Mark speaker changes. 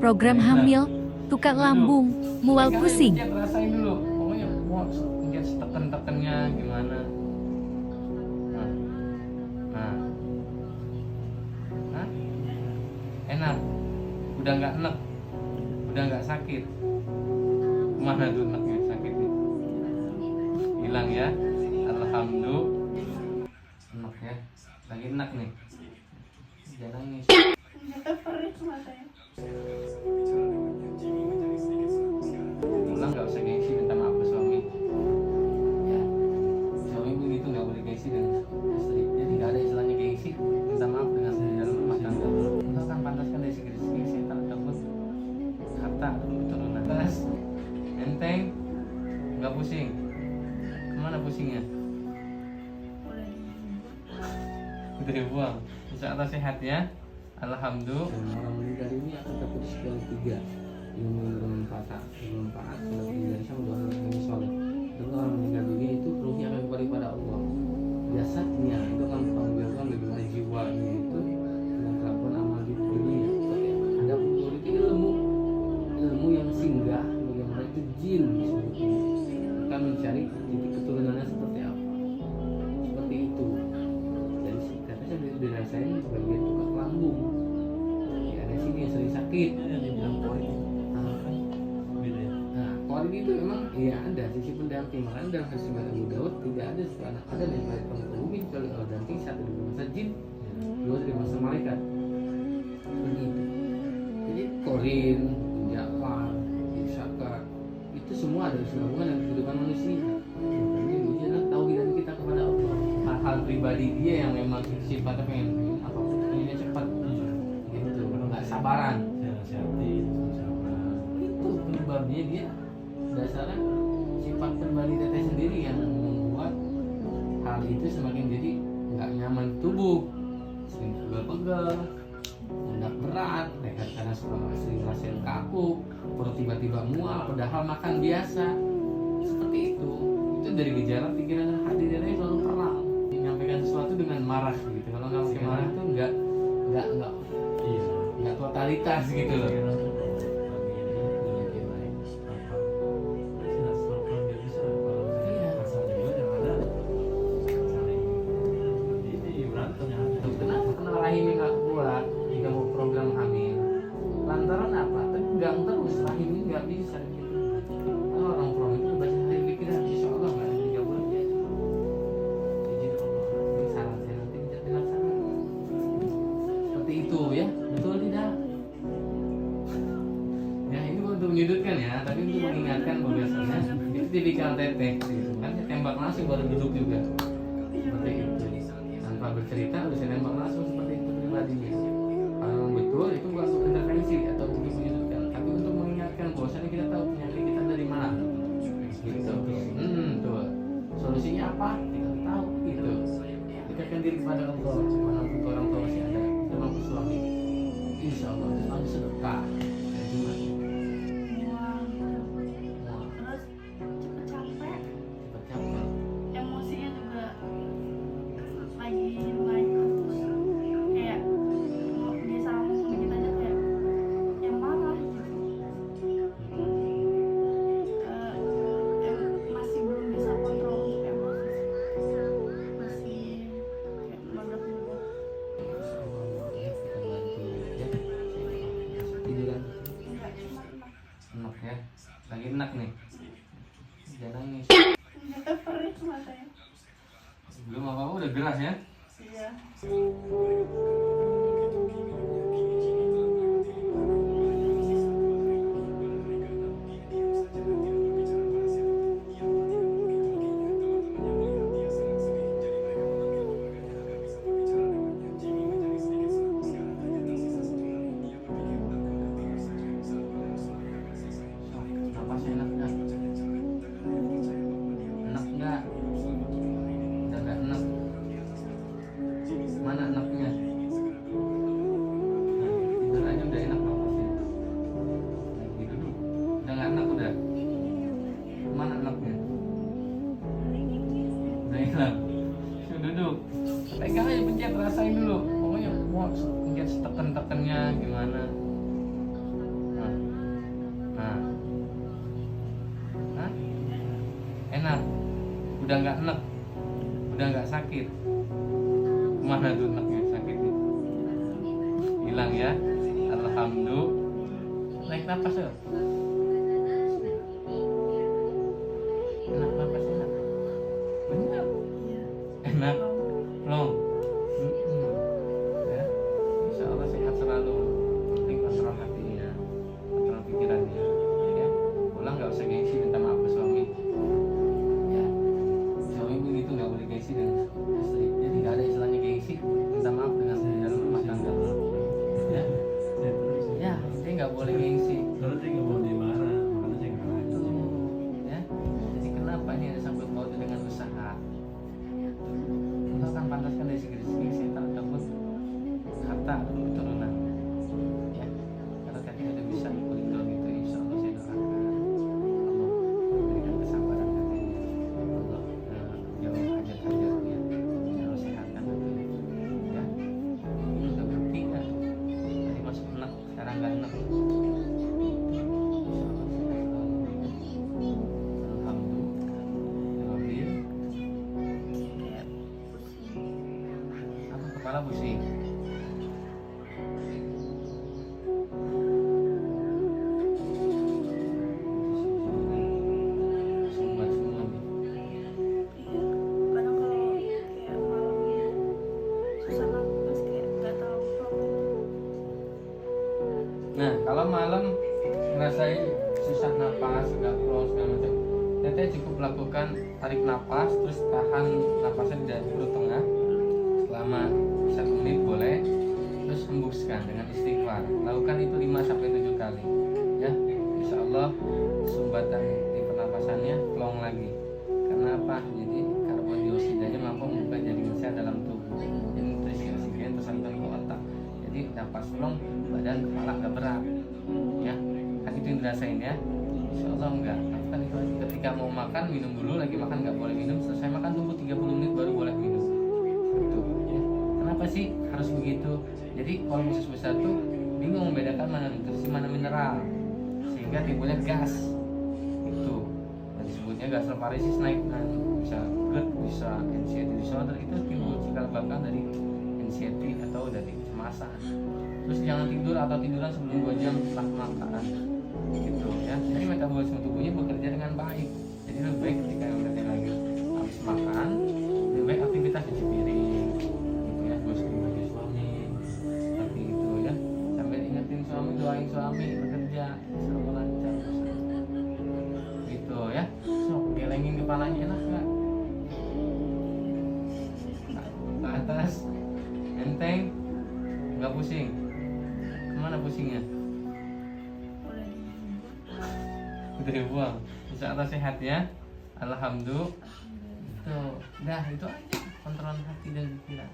Speaker 1: program hamil, tukar lambung, mual pusing.
Speaker 2: Rasain dulu, pokoknya mungkin teken-tekennya gimana. Nah, enak, udah nggak enek, udah nggak sakit. Kemana tuh eneknya sakitnya? Hilang ya, alhamdulillah. Enak ya, lagi enak nih. Jangan nangis. Pulang nggak usah gengsi, minta maaf ke suami. Ya, suami begitu nggak boleh gengsi dengan istri. Jadi nggak ada istilahnya gengsi, minta maaf dengan dalam rumah tangga. Engkau kan pantas kan dari segi gengsi takut harta keturunan. Terus enteng, nggak pusing. Kemana pusingnya? Udah dibuang. Insya Allah sehat ya. Alhamdulillah.
Speaker 3: Dan orang meninggal ini akan terputus dari 3 ilmu bermanfaat, sudah tidak sama doa yang soleh. Dan orang meninggal dunia itu ruhnya akan kembali pada Allah. Jasadnya itu akan mempertanggungjawabkan bagaimana jiwanya itu dengan kelakuan amal di dunia. Ada pun itu ilmu yang singgah, bagaimana itu jin disebutnya akan mencari titik keturunannya seperti apa. Seperti itu. Jadi katanya dirasain bagian tukar lambung. Ya ada sini yang sering sakit. Dibilang korin. Nah, korin itu memang ya ada sisi pendamping. Makanya dalam hadis Abu Daud tidak ada anak Adam yang melahirkan ke bumi kecuali Allah damping, satu dari masa jin, dua dari masa malaikat. Begitu. Jadi korin, jafar, syakat itu semua ada hubungan dengan kehidupan manusia. Ini adalah tauhidan kita kepada Allah. Hal-hal pribadi dia yang memang sifatnya pengen apa pengennya cepat gitu, nggak sabaran. Itu penyebabnya dia dasarnya sifat pribadi teteh sendiri yang membuat hal itu semakin jadi nggak nyaman di tubuh, sering pegel-pegel, pundak berat, leher karena sering ngerasain kaku, perut tiba-tiba mual padahal makan biasa. Seperti itu dari gejala pikiran dan hati dia selalu perang, menyampaikan sesuatu dengan marah gitu. Kalau nggak pakai marah itu nggak totalitas gitu loh. Kenapa kena rahimnya nggak kuat jika mau program hamil? Lantaran apa? Tegang terus, rahimnya nggak bisa gitu. Kalau orang pro itu baca hari pikiran, insya Allah nggak ada 3 bulan dia. Izin Allah, ini syaratnya nanti bisa dilaksanakan. Seperti itu ya, betul tidak? Ya ini untuk menyudutkan ya, tapi untuk mengingatkan bahwasanya itu tipikal teteh, gitu kan? Saya tembak langsung baru duduk juga. Seperti itu. Tanpa bercerita bisa nembak langsung seperti itu pribadinya. Kalau betul itu bukan untuk intervensi atau untuk menyudutkan, tapi untuk mengingatkan bahwasanya kita tahu penyakit kita dari mana. Gitu. Tuh. Solusinya apa? Kita tahu gitu. Dekatkan diri kepada Allah. Walaupun orang tua masih ada, termasuk suami. Insya Allah selalu sedekah. Dan juga
Speaker 4: Terus cepet capek,
Speaker 3: cepat capek.
Speaker 4: emosinya juga lagi naik terus, kayak mau dia salah ngomong dikit aja kayak yang marah gitu. Masih belum bisa kontrol untuk emosi, masih kayak meledak gitu.
Speaker 3: Ya, kita bantu ya. Tiduran.
Speaker 4: Enggak, cuma enak.
Speaker 2: enak ya, lagi enak nih. Jangan nangis.
Speaker 4: Perih matanya.
Speaker 2: Belum apa-apa udah gelas ya.
Speaker 4: Iya.
Speaker 2: Napasnya enak nggak? Enak nggak? Udah nggak enak. Mana enaknya? udah nggak enek, udah nggak sakit. Kemana tuh eneknya sakitnya? Hilang ya. Alhamdulillah. Naik napas ya. Enak napas enak. Benar.
Speaker 4: Iya.
Speaker 2: Enak. Long. Ya. Insya Allah sehat selalu. Penting kontrol hatinya, kontrol pikirannya. Ya. Pulang nggak usah gengsi minta maaf ke suami. Ya. Suami begitu nggak boleh gengsi dengan istri. Jadi nggak ada istilahnya gengsi minta maaf dengan di dalam rumah tangga. Ya. Ya. Dia nggak boleh gengsi.
Speaker 5: Kalau saya nggak mau dimarah, makanya saya nggak ngaji.
Speaker 2: Ya. Jadi kenapa ini ada sangkut pautnya dengan usaha? Itu akan pantaskan dari segi rezeki setan ataupun harta atau keturunan. Ya. Kalau tadi ada bisa kulit kalau gitu, insya Allah saya doakan Allah berikan kesabaran katanya. Allah jauh hajat-hajatnya. Allah sehatkan hatinya. Ya. Ini udah bukti kan? Tadi masuk enak, sekarang nggak enak. Insya Allah sehat selalu. Alhamdulillah.
Speaker 4: Kayak pusing.
Speaker 2: Apa kepala pusing? Sumbat semua nih.
Speaker 4: Iya. Kadang kalau kayak malamnya susah nafas, kayak nggak tahu plong.
Speaker 2: Nah, kalau malam ngerasain susah napas, agak plong segala macam, teteh cukup lakukan tarik napas, terus tahan napasnya di dalam perut tengah selama 1 menit boleh, terus hembuskan dengan istighfar. Lakukan itu 5-7 kali. Ya, insya Allah sumbatan di pernapasannya plong lagi. Karena apa? Jadi karbon dioksidanya mampu membuka jaringan sel dalam tubuh. Jadi nutrisi oksigen tersalurkan ke otak. Jadi napas plong, badan kepala nggak berat. Ya, kan itu yang dirasain ya. Insya Allah enggak. Lakukan itu aja. Ketika mau makan, minum dulu. Lagi makan nggak boleh minum. Selesai makan tunggu 30 menit baru boleh minum. Gitu. Ya. Kenapa sih harus begitu? Jadi kalau usus besar tuh bingung membedakan mana nutrisi mana mineral, sehingga timbulnya gas. Itu. Dan disebutnya gastroparesis naik, bisa GERD, bisa anxiety disorder. Itu timbul cikal bakal dari anxiety atau dari kecemasan. Terus jangan tidur atau tiduran sebelum 2 jam setelah makan. Gitu ya. Jadi metabolisme tubuhnya bekerja dengan baik. Jadi lebih baik ketika yang lagi habis makan, lebih baik aktivitas cuci piring, gitu ya, gosip bagi suami, seperti itu ya. Sambil ingetin suami, doain suami bekerja, selalu lancar. Gitu ya. Sok gelengin kepalanya enak nggak? Ke atas, enteng, nggak pusing. Kemana pusingnya? Udah dibuang. Insya Allah sehat ya. Alhamdulillah. Itu, dah itu aja kontrol hati dan pikiran.